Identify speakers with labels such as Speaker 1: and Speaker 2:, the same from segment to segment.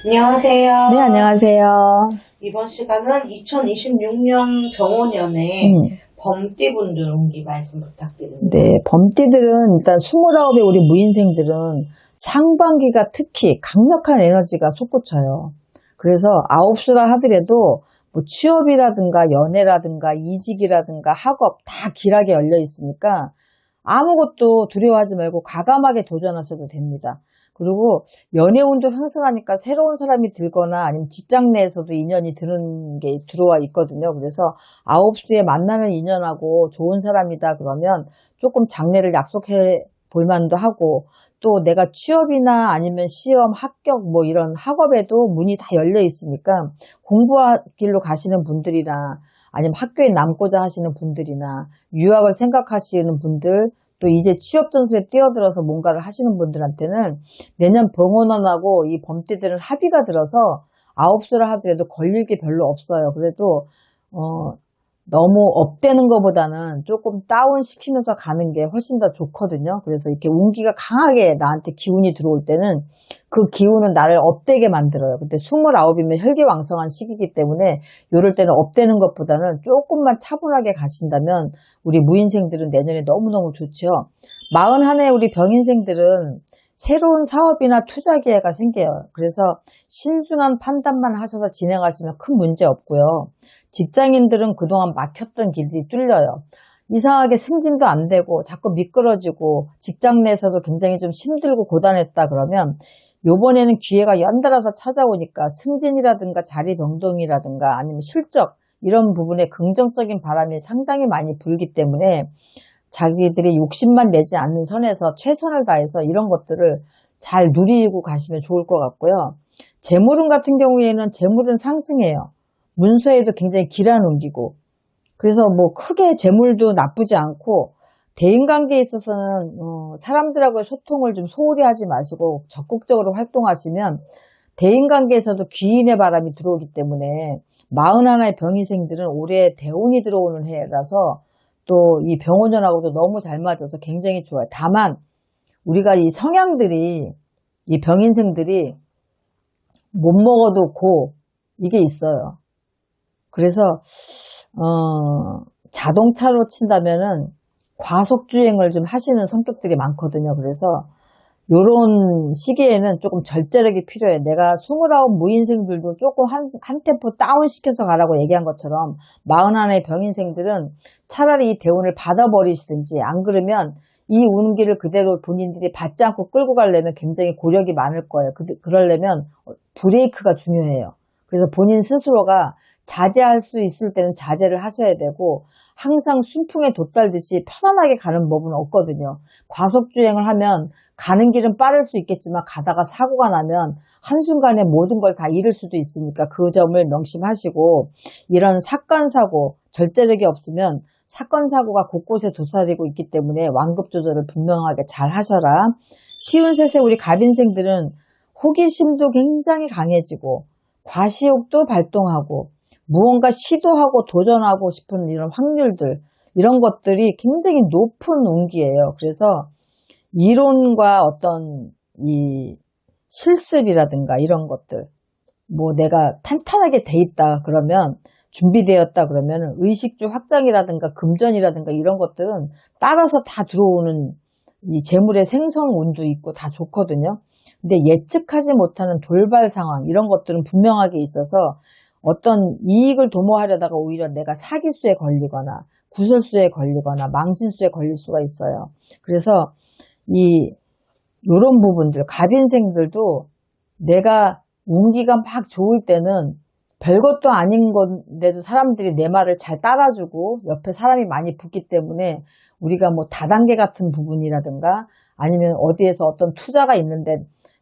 Speaker 1: 안녕하세요.
Speaker 2: 네, 안녕하세요.
Speaker 1: 이번 시간은 2026년 병원연애 범띠분들 운기 말씀 부탁드립니다.
Speaker 2: 네, 범띠들은 일단 29의 우리 무인생들은 상반기가 특히 강력한 에너지가 솟구쳐요. 그래서 9수라 하더라도 뭐 취업이라든가 연애라든가 이직이라든가 학업 다 길하게 열려 있으니까 아무것도 두려워하지 말고 과감하게 도전하셔도 됩니다. 그리고 연애운도 상승하니까 새로운 사람이 들거나 아니면 직장 내에서도 인연이 드는 게 들어와 있거든요. 그래서 9수에 만나는 인연하고 좋은 사람이다 그러면 조금 장래를 약속해 볼 만도 하고, 또 내가 취업이나 아니면 시험, 합격 뭐 이런 학업에도 문이 다 열려 있으니까 공부길로 가시는 분들이나 아니면 학교에 남고자 하시는 분들이나 유학을 생각하시는 분들, 또 이제 취업 전선에 뛰어들어서 뭔가를 하시는 분들한테는 내년 병원원하고 이 범띠들은 합의가 들어서 9수를 하더라도 걸릴 게 별로 없어요. 그래도 너무 업되는 것보다는 조금 다운 시키면서 가는 게 훨씬 더 좋거든요. 그래서 이렇게 운기가 강하게 나한테 기운이 들어올 때는 그 기운은 나를 업되게 만들어요. 근데 29이면 혈기왕성한 시기이기 때문에 이럴 때는 업되는 것보다는 조금만 차분하게 가신다면 우리 무인생들은 내년에 너무너무 좋죠. 41의 우리 병인생들은 새로운 사업이나 투자 기회가 생겨요. 그래서 신중한 판단만 하셔서 진행하시면 큰 문제 없고요. 직장인들은 그동안 막혔던 길들이 뚫려요. 이상하게 승진도 안 되고 자꾸 미끄러지고 직장 내에서도 굉장히 좀 힘들고 고단했다 그러면 요번에는 기회가 연달아서 찾아오니까 승진이라든가 자리 변동이라든가 아니면 실적 이런 부분에 긍정적인 바람이 상당히 많이 불기 때문에 자기들이 욕심만 내지 않는 선에서 최선을 다해서 이런 것들을 잘 누리고 가시면 좋을 것 같고요. 재물운 같은 경우에는 재물은 상승해요. 문서에도 굉장히 길한 운기고, 그래서 뭐 크게 재물도 나쁘지 않고, 대인관계에 있어서는 사람들하고의 소통을 좀 소홀히 하지 마시고 적극적으로 활동하시면 대인관계에서도 귀인의 바람이 들어오기 때문에 41의 병인생들은 올해 대운이 들어오는 해라서 또 이 병원연하고도 너무 잘 맞아서 굉장히 좋아요. 다만 우리가 이 성향들이, 이 병인생들이 못 먹어도 고 이게 있어요. 그래서 자동차로 친다면은 과속주행을 좀 하시는 성격들이 많거든요. 그래서 요런 시기에는 조금 절제력이 필요해. 내가 29 무인생들도 조금 한 템포 다운 시켜서 가라고 얘기한 것처럼 41의 병인생들은 차라리 이 대운을 받아버리시든지, 안 그러면 이 운기를 그대로 본인들이 받지 않고 끌고 가려면 굉장히 고력이 많을 거예요. 그러려면 브레이크가 중요해요. 그래서 본인 스스로가 자제할 수 있을 때는 자제를 하셔야 되고, 항상 순풍에 돛달듯이 편안하게 가는 법은 없거든요. 과속주행을 하면 가는 길은 빠를 수 있겠지만 가다가 사고가 나면 한순간에 모든 걸 다 잃을 수도 있으니까 그 점을 명심하시고, 이런 사건 사고 절제력이 없으면 사건 사고가 곳곳에 도사리고 있기 때문에 완급 조절을 분명하게 잘 하셔라. 쉬운 셋의 우리 갑인생들은 호기심도 굉장히 강해지고 과시욕도 발동하고 무언가 시도하고 도전하고 싶은 이런 확률들, 이런 것들이 굉장히 높은 운기예요. 그래서 이론과 어떤 이 실습이라든가 이런 것들, 뭐 내가 탄탄하게 돼 있다 그러면, 준비되었다 그러면 의식주 확장이라든가 금전이라든가 이런 것들은 따라서 다 들어오는 이 재물의 생성 운도 있고 다 좋거든요. 근데 예측하지 못하는 돌발 상황 이런 것들은 분명하게 있어서 어떤 이익을 도모하려다가 오히려 내가 사기수에 걸리거나 구설수에 걸리거나 망신수에 걸릴 수가 있어요. 그래서 요런 부분들, 갑인생들도 내가 운기가 막 좋을 때는 별것도 아닌 건데도 사람들이 내 말을 잘 따라주고 옆에 사람이 많이 붙기 때문에 우리가 뭐 다단계 같은 부분이라든가 아니면 어디에서 어떤 투자가 있는데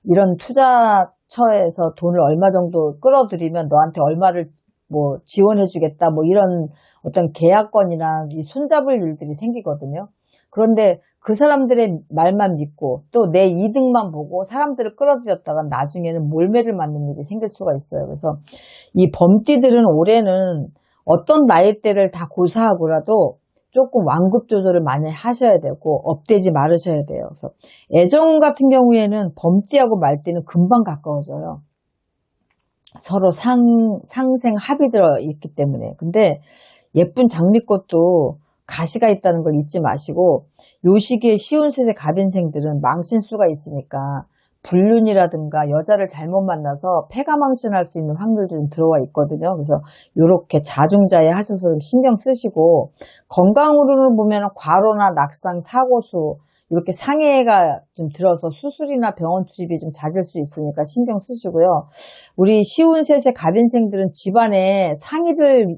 Speaker 2: 이런 투자처에서 돈을 얼마 정도 끌어들이면 너한테 얼마를 뭐 지원해 주겠다 뭐 이런 어떤 계약건이나 이 손잡을 일들이 생기거든요. 그런데 그 사람들의 말만 믿고 또 내 이득만 보고 사람들을 끌어들였다가 나중에는 몰매를 맞는 일이 생길 수가 있어요. 그래서 이 범띠들은 올해는 어떤 나이대를 다 고사하고라도 조금 완급 조절을 많이 하셔야 되고 업되지 말으셔야 돼요. 그래서 애정 같은 경우에는 범띠하고 말띠는 금방 가까워져요. 서로 상생 합이 들어 있기 때문에. 근데 예쁜 장미꽃도 가시가 있다는 걸 잊지 마시고, 요 시기에 시운세대 갑인생들은 망신수가 있으니까 불륜이라든가 여자를 잘못 만나서 폐가망신할 수 있는 확률도 좀 들어와 있거든요. 그래서 요렇게 자중자애 하셔서 좀 신경 쓰시고, 건강으로는 보면 과로나 낙상, 사고수 이렇게 상해가 좀 들어서 수술이나 병원 투입이 좀 잦을 수 있으니까 신경 쓰시고요. 우리 시운세세 갑인생들은 집안에 상이 들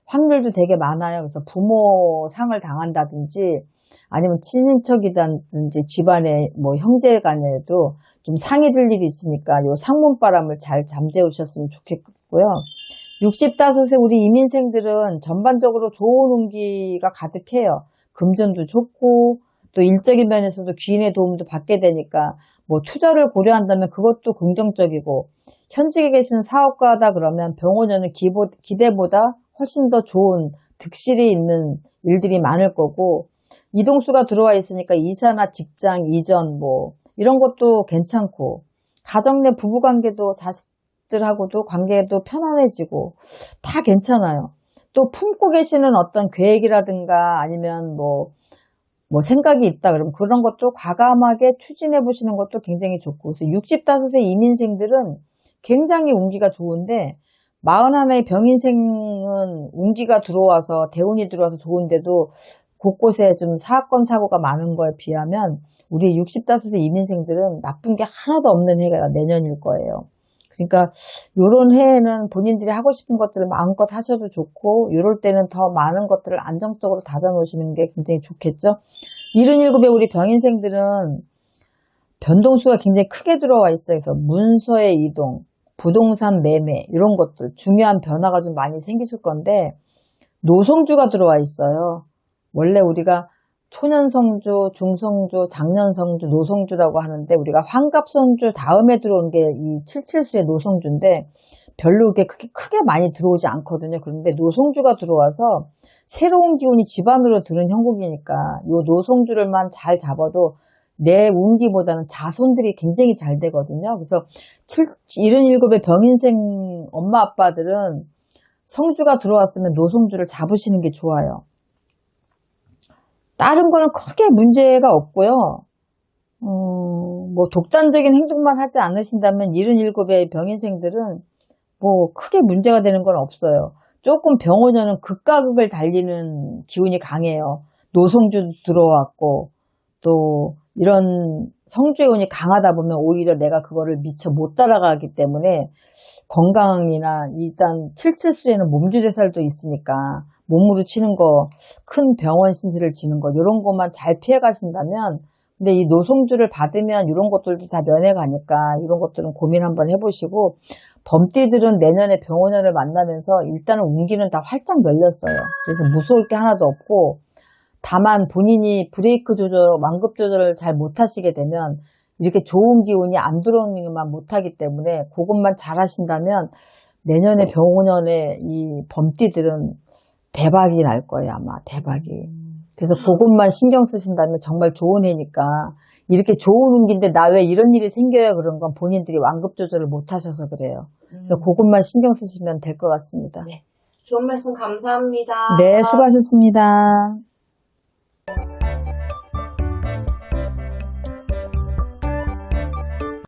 Speaker 2: 확률도 되게 많아요. 그래서 부모 상을 당한다든지 아니면 친인척이든지 집안에 뭐 형제간에도 좀 상이 들 일이 있으니까 요 상문바람을 잘 잠재우셨으면 좋겠고요. 65세 우리 이민생들은 전반적으로 좋은 운기가 가득해요. 금전도 좋고 또 일적인 면에서도 귀인의 도움도 받게 되니까 뭐 투자를 고려한다면 그것도 긍정적이고, 현직에 계신 사업가다 그러면 병원에는 기대보다 훨씬 더 좋은 득실이 있는 일들이 많을 거고, 이동수가 들어와 있으니까 이사나 직장 이전 뭐 이런 것도 괜찮고, 가정 내 부부관계도 자식들하고도 관계도 편안해지고 다 괜찮아요. 또 품고 계시는 어떤 계획이라든가 아니면 뭐 생각이 있다 그러면 그런 것도 과감하게 추진해 보시는 것도 굉장히 좋고, 그래서 65세 이민생들은 굉장히 운기가 좋은데, 41의 병인생은 운기가 들어와서 대운이 들어와서 좋은데도 곳곳에 좀 사건 사고가 많은 거에 비하면 우리 65세 이민생들은 나쁜 게 하나도 없는 해가 내년일 거예요. 그러니까 요런 해에는 본인들이 하고 싶은 것들을 마음껏 하셔도 좋고, 요럴 때는 더 많은 것들을 안정적으로 다져 놓으시는 게 굉장히 좋겠죠. 77의 우리 병인생들은 변동수가 굉장히 크게 들어와 있어요. 그래서 문서의 이동, 부동산 매매 이런 것들 중요한 변화가 좀 많이 생기실 건데, 노성주가 들어와 있어요. 원래 우리가 초년성주, 중성주, 장년성주, 노성주라고 하는데, 우리가 환갑성주 다음에 들어온 게 이 77수의 노성주인데 별로 그렇게 크게 많이 들어오지 않거든요. 그런데 노성주가 들어와서 새로운 기운이 집안으로 드는 형국이니까 이 노성주를만 잘 잡아도 내 운기보다는 자손들이 굉장히 잘 되거든요. 그래서 77의 병인생 엄마 아빠들은 성주가 들어왔으면 노성주를 잡으시는 게 좋아요. 다른 거는 크게 문제가 없고요. 뭐 독단적인 행동만 하지 않으신다면 77의 병인생들은 뭐 크게 문제가 되는 건 없어요. 조금 병원에는 극과 극을 달리는 기운이 강해요. 노성주도 들어왔고, 또 이런 성주의 운이 강하다 보면 오히려 내가 그거를 미처 못 따라가기 때문에 건강이나, 일단 77수에는 몸주대살도 있으니까 몸으로 치는 거, 큰 병원 신세를 지는 거 이런 것만 잘 피해 가신다면, 근데 이 노성주를 받으면 이런 것들도 다 면해 가니까 이런 것들은 고민 한번 해보시고, 범띠들은 내년에 병원을 만나면서 일단은 운기는 다 활짝 열렸어요. 그래서 무서울 게 하나도 없고, 다만 본인이 브레이크 조절, 완급 조절을 잘 못하시게 되면 이렇게 좋은 기운이 안 들어오는 것만 못하기 때문에 그것만 잘 하신다면 내년에 병원에 이 범띠들은 대박이 날 거예요. 아마 대박이. 그래서 그것만 신경 쓰신다면 정말 좋은 해니까, 이렇게 좋은 운기인데 나 왜 이런 일이 생겨요? 그런 건 본인들이 완급 조절을 못 하셔서 그래요. 그래서 그것만 신경 쓰시면 될 것 같습니다.
Speaker 1: 네. 좋은 말씀 감사합니다.
Speaker 2: 네, 수고하셨습니다.